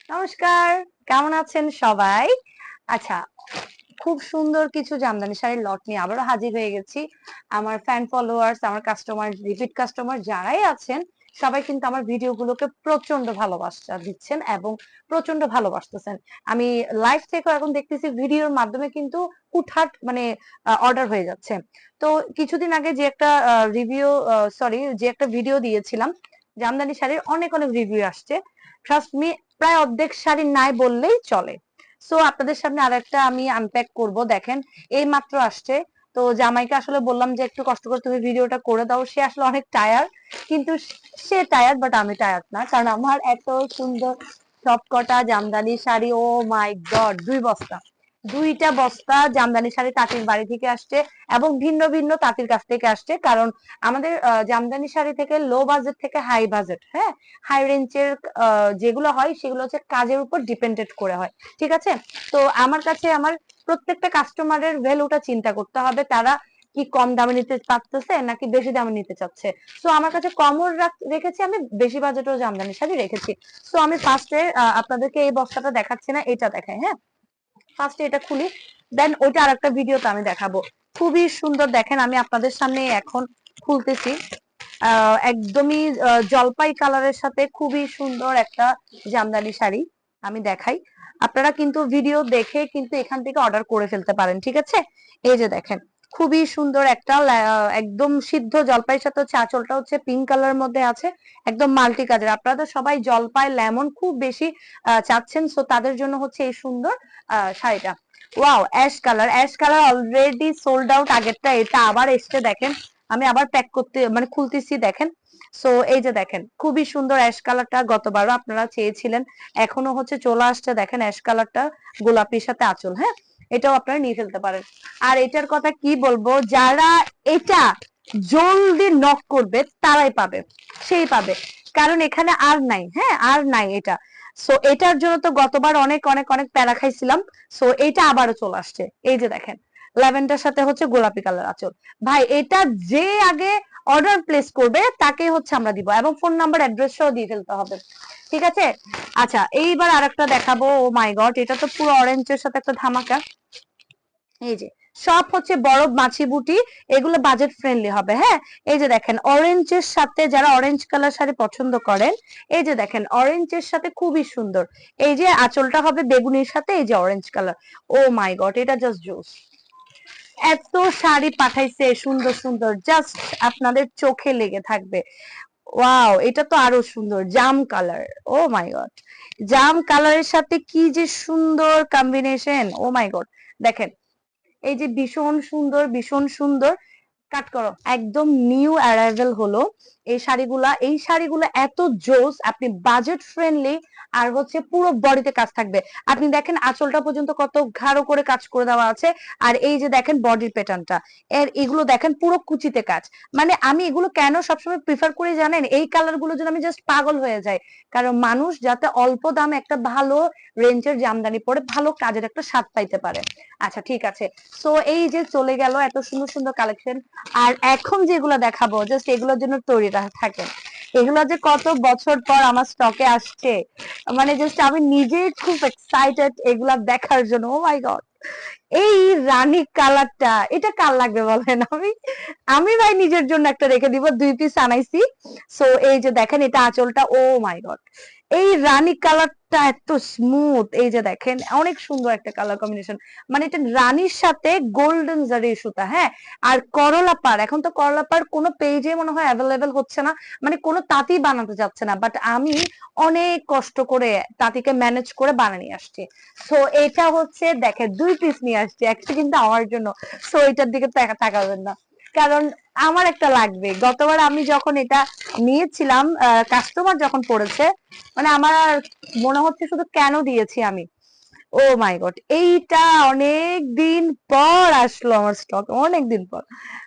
নমস্কার, কেমন আছেন সবাই? আচ্ছা, খুব সুন্দর কিছু জামদানি শাড়ির লট নিয়ে আবারও হাজির হয়ে গেছি। আমার ফ্যান ফলোয়ার্স, আমার কাস্টমার, রিপিট কাস্টমার যারাই আছেন, সবাই কিন্তু আমার ভিডিওগুলোকে প্রচন্ড ভালোবাসা দিচ্ছেন এবং প্রচন্ড ভালোবাসতেছেন। আমি লাইভ থেকেও এখন দেখতেছি ভিডিওর মাধ্যমে কিন্তু হুটহাট মানে অর্ডার হয়ে যাচ্ছে। তো কিছুদিন আগে যে একটা যে একটা ভিডিও দিয়েছিলাম, জামদানি শাড়ির অনেক অনেক রিভিউ আসছে। ট্রাস্ট মি, প্রায় অর্ধেক শাড়ি নাই বললেই চলে। সো আপনাদের সামনে আরেকটা আমি আনপ্যাক করব। দেখেন, এই মাত্র আসছে। তো জামাইকে আসলে বললাম যে একটু কষ্ট করে তুমি ভিডিওটা করে দাও। সে আসলে অনেক টায়ার্ড, কিন্তু সে টায়ার্ড বাট আমি টায়ার্ড না, কারণ আমার এত সুন্দর সবকটা জামদানি শাড়ি, ও মাই গড, 2 বস্তা, 2টা বস্তা জামদানি শাড়ি তাঁতির বাড়ি থেকে আসছে এবং ভিন্ন ভিন্ন তাঁতির কাছ থেকে আসছে। কারণ আমাদের জামদানি শাড়ি থেকে লো বাজেট থেকে হাই বাজেট, হ্যাঁ, হাই রেঞ্জের যেগুলো হয় সেগুলো হচ্ছে কাজের উপর ডিপেন্ডেন্ট করে হয়। ঠিক আছে? তো আমার কাছে আমার প্রত্যেকটা কাস্টমারের ভ্যালুটা চিন্তা করতে হবে, তারা কি কম দামে নিতে চাচ্ছে নাকি বেশি দামে নিতে চাচ্ছে। সো আমার কাছে কমও রেখেছি, আমি বেশি বাজেটও জামদানি শাড়ি রেখেছি। সো আমি ফার্স্টে আপনাদেরকে এই বস্তাটা দেখাচ্ছি না, এটা দেখাই। হ্যাঁ, ফার্স্টে এটা খুলি, দেন ওইটা আরেকটা ভিডিওতে আমি দেখাবো। খুবই সুন্দর, দেখেন আমি আপনাদের সামনে এখন খুলতেছি। একদমই জলপাই কালারের সাথে খুবই সুন্দর একটা জামদানি শাড়ি আমি দেখাই। আপনারা কিন্তু ভিডিও দেখে কিন্তু এখান থেকে অর্ডার করে ফেলতে পারেন। ঠিক আছে? এই যে দেখেন, খুবই সুন্দর একটা একদম সিদ্ধ জলপাইয়ের সাথে হচ্ছে আঁচলটা হচ্ছে পিঙ্ক কালারের মধ্যে আছে, একদম মাল্টি কালার। আপনারা তো সবাই জলপাই লেমন খুব বেশি চাচ্ছেন, সো তাদের জন্য হচ্ছে এই সুন্দর শাড়িটা। Wow, ash colour, ash colour already sold out আগেরটা, এটা আবার এসছে। দেখেন, আমি আবার প্যাক করতে মানে খুলতেছি, দেখেন। সো এই যে দেখেন, খুবই সুন্দর অ্যাশ কালারটা, গতবারও আপনারা চেয়েছিলেন, এখনো হচ্ছে চলে আসছে। দেখেন অ্যাশ কালারটা গোলাপির সাথে আঁচল, হ্যাঁ, এটাও আপনারা নিয়ে ফেলতে পারেন। আর এটার কথা কি বলবো, যারা এটা জলদি নক করবে তারাই পাবে, সেই পাবে, কারণ এখানে আর নাই, হ্যাঁ, আর নাই এটা। সো এটার জন্য তো গতবার অনেক অনেক অনেক প্যারা খাইছিলাম। সো এটা আবারও চলে আসছে। এই যে দেখেন, ল্যাভেন্ডার সাথে হচ্ছে গোলাপি কালার আঁচল। ভাই, এটা যে আগে অর্ডার প্লেস করবে তাকে হচ্ছে আমরা দিব, এবং ফোন নাম্বার অ্যাড্রেসটাও দিয়ে ফেলতে হবে। ঠিক আছে? আচ্ছা, এইবার আরেকটা দেখাবো। ও মাই গড, এটা তো পুরো অরেঞ্জের সাথে একটা ধামাকা। এই যে সব হচ্ছে বড় মাছি বুটি, এগুলো বাজেট ফ্রেন্ডলি হবে। হ্যাঁ, এই যে দেখেন অরেঞ্জের সাথে, যারা অরেঞ্জ কালার শাড়ি পছন্দ করেন, এই যে দেখেন অরেঞ্জের সাথে খুবই সুন্দর। এই যে আঁচলটা হবে বেগুনির সাথে, এই যে অরেঞ্জ কালার। ও মাই গড, এটা জাস্ট জোস। এত শাড়ি পাঠাইছে সুন্দর সুন্দর, জাস্ট আপনাদের চোখে লেগে থাকবে। ওয়াও, এটা তো আরো সুন্দর, জাম কালার। ও মাই গড, জাম কালারের সাথে কি যে সুন্দর কম্বিনেশন, ও মাই গড। দেখেন, এই যে ভীষণ সুন্দর, ভীষণ সুন্দর। কাট করো, একদম নিউ অ্যারাইভেল হলো এই শাড়িগুলা এত জোস, আপনি বাজেট ফ্রেন্ডলি, আর হচ্ছে পুরো বডিতে কাজ থাকবে। আপনি দেখেন আঁচলটা পর্যন্ত কত ঘাড়ো করে কাজ করে দেওয়া আছে, আর এই যে দেখেন বডির প্যাটার্নটা, এগুলো দেখেন পুরো কুচিতে কাজ। মানে আমি এগুলো কেন সবসময় প্রিফার করি জানেন, এই কালার গুলো জন্য আমি জাস্ট পাগল হয়ে যাই। কারণ মানুষ যাতে অল্প দামে একটা ভালো রেঞ্জের জামদানি পরে ভালো কাজের একটা স্বাদ পাইতে পারে। আচ্ছা, ঠিক আছে। সো এই যে চলে গেল এত সুন্দর সুন্দর কালেকশন। আর এখন যেগুলো দেখাবো, জাস্ট এগুলোর জন্য তৈরি থাকেন। এগুলো যে কত বছর পর আমার স্টকে আসছে, মানে জাস্ট আমি নিজে খুব এক্সাইটেড এগুলা দেখার জন্য। ও মাই গড, এই রানী কালারটা, এটা কার লাগবে বলেন? আমি আমি ভাই নিজের জন্য একটা রেখে দিব, 2 পিস আনাইছি। সো এই যে দেখেন, এটা আঁচলটা, ও মাই গড, এই রানী কালারটা এত স্মুথ। এই যে দেখেন, অনেক সুন্দর একটা কালার কম্বিনেশন। মানে এটা রানীর সাথে গোল্ডেন জারি সুতা, হ্যাঁ। আর করলা পার, এখন তো করলা পার কোনো পেজে মনে হয় অ্যাভেলেবেল হচ্ছে না, মানে কোনো তাঁতি বানাতে যাচ্ছে না, বাট আমি অনেক কষ্ট করে তাঁতিকে ম্যানেজ করে বানিয়ে আসছি। সো এটা হচ্ছে দেখেন, 2 পিস নিয়ে আসছি, একটা কিন্তু আমার জন্য। সো এটার দিকে তাকাবেন না, কারণ আমার একটা লাগবে। গতবার আমি যখন এটা নিয়েছিলাম, কাস্টমার যখন পড়েছে, মানে আমার আর মনে হচ্ছে শুধু কেন দিয়েছি আমি। ও মাই গড, এইটা অনেক দিন পর আসলো আমার স্টক, অনেক দিন পর।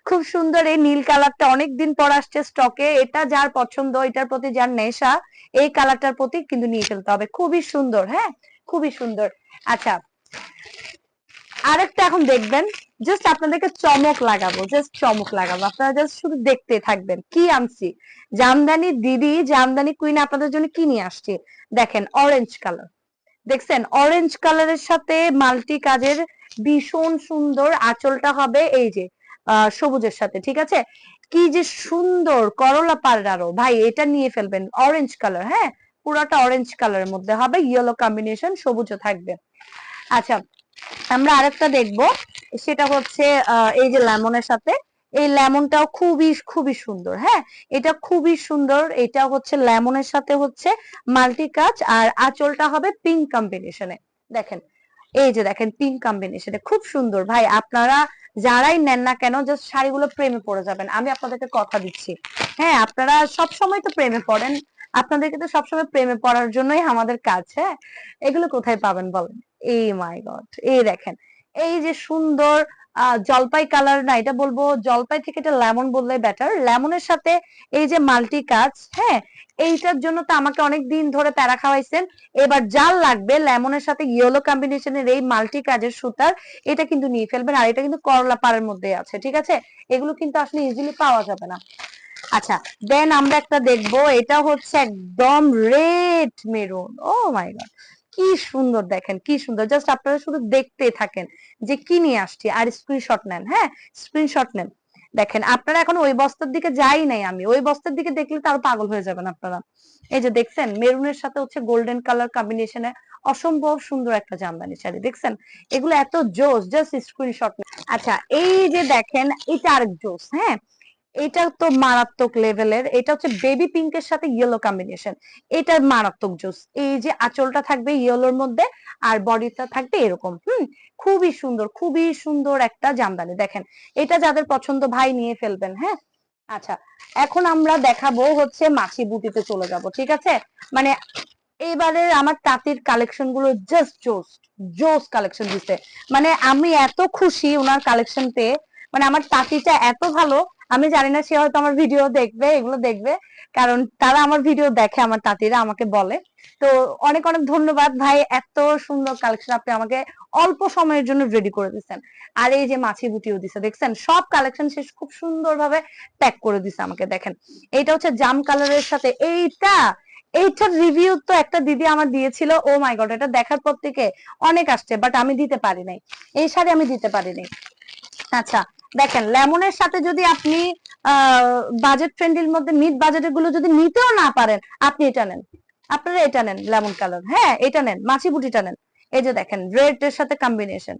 খুব সুন্দর, এই নীল কালারটা অনেক দিন পর আসছে স্টকে। এটা যার পছন্দ, এটার প্রতি যার নেশা, এই কালারটার প্রতি কিন্তু নিয়ে ফেলতে হবে। খুবই সুন্দর, হ্যাঁ, খুবই সুন্দর। আচ্ছা, আরেকটা এখন দেখবেন, জাস্ট আপনাদেরকে চমক লাগাবো, জাস্ট চমক লাগাবো, আপনারা জাস্ট শুধু দেখতে থাকবেন কি আনছি। জামদানি দিদি, জামদানি কুইন আপনাদের জন্য কি নিয়ে আসছি, দেখেন অরেঞ্জ কালার। দেখছেন অরেঞ্জ কালারের সাথে মাল্টি কাজের ভীষণ সুন্দর আঁচলটা হবে এই যে সবুজের সাথে, ঠিক আছে? কি যে সুন্দর করলা পাড়ারও ভাই, এটা নিয়ে ফেলবেন অরেঞ্জ কালার, হ্যাঁ পুরোটা অরেঞ্জ কালারের মধ্যে হবে, ইয়েলো কম্বিনেশন, সবুজও থাকবে। আচ্ছা আমরা আরেকটা দেখবো, সেটা হচ্ছে এই যে লেমনের সাথে, এই লেমনটাও খুবই খুবই সুন্দর, হ্যাঁ এটা খুবই সুন্দর, এটা হচ্ছে লেমনের সাথে হচ্ছে মাল্টি কাজ, আর আঁচলটা হবে পিঙ্ক কম্বিনেশনে। দেখেন এই যে দেখেন পিঙ্ক কম্বিনেশনে খুব সুন্দর ভাই, আপনারা যারাই নেন না কেন জাস্ট শাড়িগুলো প্রেমে পড়ে যাবেন, আমি আপনাদেরকে কথা দিচ্ছি। হ্যাঁ আপনারা সব সময় তো প্রেমে পড়েন, আপনাদেরকে তো সবসময় প্রেমে পড়ার জন্যই আমাদের কাজ। হ্যাঁ এগুলো কোথায় পাবেন বলেন? এই মাই গড, এই দেখেন এই যে সুন্দর জলপাই কালার, না এটা বলবো জলপাই থেকে এটা লেমন বললে বেটার, লেমনের সাথে এই যে মাল্টি কাজ, হ্যাঁ এইটার জন্য তো আমাকে অনেক দিন ধরে প্যারা খাওয়াইছেন। এবার যার লাগবে লেমনের সাথে ইয়েলো কম্বিনেশনের এই মাল্টি কাজের সুতার, এটা কিন্তু নিয়ে ফেলবেন, আর এটা কিন্তু করলা পাড়ের মধ্যে আছে, ঠিক আছে? এগুলো কিন্তু আসলে ইজিলি পাওয়া যাবে না। আচ্ছা দেন আমরা একটা দেখবো, এটা হচ্ছে একদম রেড মেরুন, ও মাই গড কি সুন্দর, দেখেন কি সুন্দর, জাস্ট আপনারা শুধু দেখতে থাকেন যে কি নিয়ে আসছি, আর স্ক্রিনশট নেন, হ্যাঁ স্ক্রিনশট নেন। দেখেন আপনারা এখন ওই বস্তার দিকে যাই নাই আমি, ওই বস্তার দিকে দেখলে তো আরো পাগল হয়ে যাবেন আপনারা। এই যে দেখছেন মেরুনের সাথে হচ্ছে গোল্ডেন কালার কম্বিনেশনে অসম্ভব সুন্দর একটা জামদানি শাড়ি, দেখছেন এগুলো এত জোস, জাস্ট স্ক্রিনশট। আচ্ছা এই যে দেখেন এটা আরেক জোস, হ্যাঁ এটা তো মারাত্মক লেভেলের, এটা হচ্ছে বেবি পিঙ্কের সাথে ইয়েলো কম্বিনেশন, এটা মারাত্মক জোস। এই যে আঁচলটা থাকবে ইয়েলোর মধ্যে, আর বডিটা থাকবে এরকম, খুবই সুন্দর, খুবই সুন্দর একটা জামদানি, দেখেন এটা যাদের পছন্দ ভাই নিয়ে ফেলবেন। হ্যাঁ আচ্ছা এখন আমরা দেখাবো হচ্ছে মাছি বুটিতে চলে যাব, ঠিক আছে? মানে এবারে আমার তাঁতির কালেকশন গুলো জাস্ট জোস, জোস কালেকশন দিছে, মানে আমি এত খুশি ওনার কালেকশন পেয়ে, মানে আমার তাঁতিটা এত ভালো, আমি জানি না সে হয়তো আমার ভিডিও দেখবে, এগুলো দেখবে, কারণ তারা আমার ভিডিও দেখে, আমার তাঁতিরা আমাকে বলে। তো অনেক অনেক ধন্যবাদ ভাই, এত সুন্দর কালেকশন আপনি আমাকে অল্প সময়ের জন্য রেডি করে দিচ্ছেন। আর এই যে মাছি বুটিও দিছে, দেখছেন সব কালেকশন শেষ খুব সুন্দর ভাবে প্যাক করে দিছে আমাকে। দেখেন এইটা হচ্ছে জাম কালারের সাথে, এইটার রিভিউ তো একটা দিদি আমার দিয়েছিল, ও মাই গড এটা দেখার পর থেকে অনেক আসছে, বাট আমি দিতে পারি নাই, এই শাড়ি আমি দিতে পারি নাই। আচ্ছা দেখেন লেমনের সাথে যদি আপনি বাজেট ফ্রেন্ডলির মধ্যে মিড বাজেটের গুলো যদি নিতেও না পারেন, আপনি এটা নেন, আপনারা এটা নেন লেমন কালার, হ্যাঁ এটা নেন, মাছি বুটিটা নেন। এই যে দেখেন রেড এর সাথে কম্বিনেশন,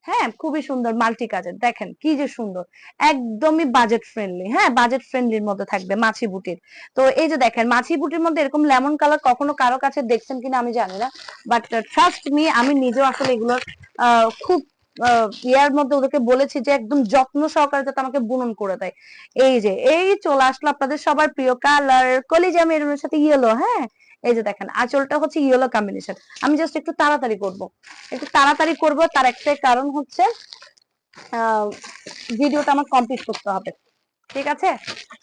হ্যাঁ খুবই সুন্দর মাল্টি কাজের, দেখেন কি যে সুন্দর, একদমই বাজেট ফ্রেন্ডলি, হ্যাঁ বাজেট ফ্রেন্ডলির মধ্যে থাকবে মাছি বুটির। তো এই যে দেখেন মাছি বুটির মধ্যে এরকম লেমন কালার কখনো কারো কাছে দেখছেন কিনা আমি জানি না, বাট ট্রাস্ট মি আমি নিজেও আসলে এগুলোর খুব ইয়ার মধ্যে ওদেরকে বলেছি যে একদম যত্ন সহকারে যাতে আমাকে বুনন করে দেয়। এই যে এই চলে আসলো আপনাদের সবার প্রিয় কালার কলিজা মেরুনের সাথে ইয়েলো, হ্যাঁ এই যে দেখেন আঁচলটা হচ্ছে ইয়েলো কম্বিনেশন। আমি জাস্ট একটু তাড়াতাড়ি করব, একটু তাড়াতাড়ি করব, তার একটাই কারণ হচ্ছে ভিডিওটা আমার কমপ্লিট করতে হবে, ঠিক আছে?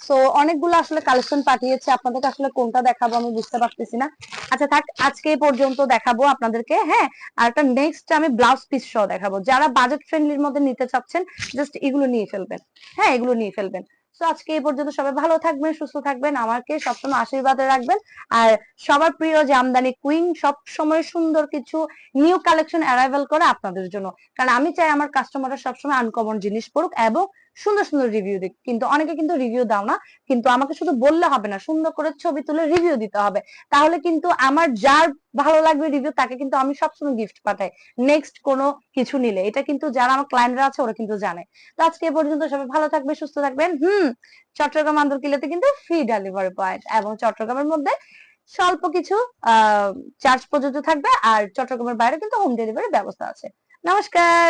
সো অনেকগুলো আসলে কালেকশন পাঠিয়েছে, আপনাদেরকে আসলে কোনটা দেখাবো আমি বুঝতে পারতেছি না। আচ্ছা থাক আজকে এই পর্যন্ত দেখাবো আপনাদেরকে, হ্যাঁ আর একটা নেক্সট আমি ব্লাউজ পিস সহ দেখাবো, যারা বাজেট ফ্রেন্ডলির মধ্যে নিতে চাচ্ছেন জাস্ট এগুলো নিয়ে ফেলবেন, হ্যাঁ এগুলো নিয়ে ফেলবেন। তো আজকে এই পর্যন্ত, সবাই ভালো থাকবেন, সুস্থ থাকবেন, আমাকে সবসময় আশীর্বাদে রাখবেন। আর সবার প্রিয় জামদানি কুইন সব সময় সুন্দর কিছু নিউ কালেকশন অ্যারাইভাল করে আপনাদের জন্য, কারণ আমি চাই আমার কাস্টমাররা সবসময় আনকমন জিনিস পড়ুক এবং সুন্দর সুন্দর রিভিউ দিক। কিন্তু অনেকে কিন্তু রিভিউ দাও না, কিন্তু আমাকে শুধু বললে হবে না, সুন্দর করে ছবি তুলে রিভিউ দিতে হবে, তাহলে কিন্তু আমার যার ভালো লাগবে রিভিউ তাকে কিন্তু আমি সবসময় গিফট পাঠাই নেক্সট কোনো কিছু নিলে, এটা কিন্তু যারা আমার ক্লায়েন্টরা আছে ওরা কিন্তু জানে। তো আজকে এ পর্যন্ত, সবাই ভালো থাকবে, সুস্থ থাকবেন। চট্টগ্রাম আন্দরকিল্লাতে কিন্তু ফ্রি ডেলিভারি পয়েন্ট, এবং চট্টগ্রামের মধ্যে স্বল্প কিছু চার্জ প্রযোজ্য থাকবে, আর চট্টগ্রামের বাইরে কিন্তু হোম ডেলিভারি ব্যবস্থা আছে। নমস্কার।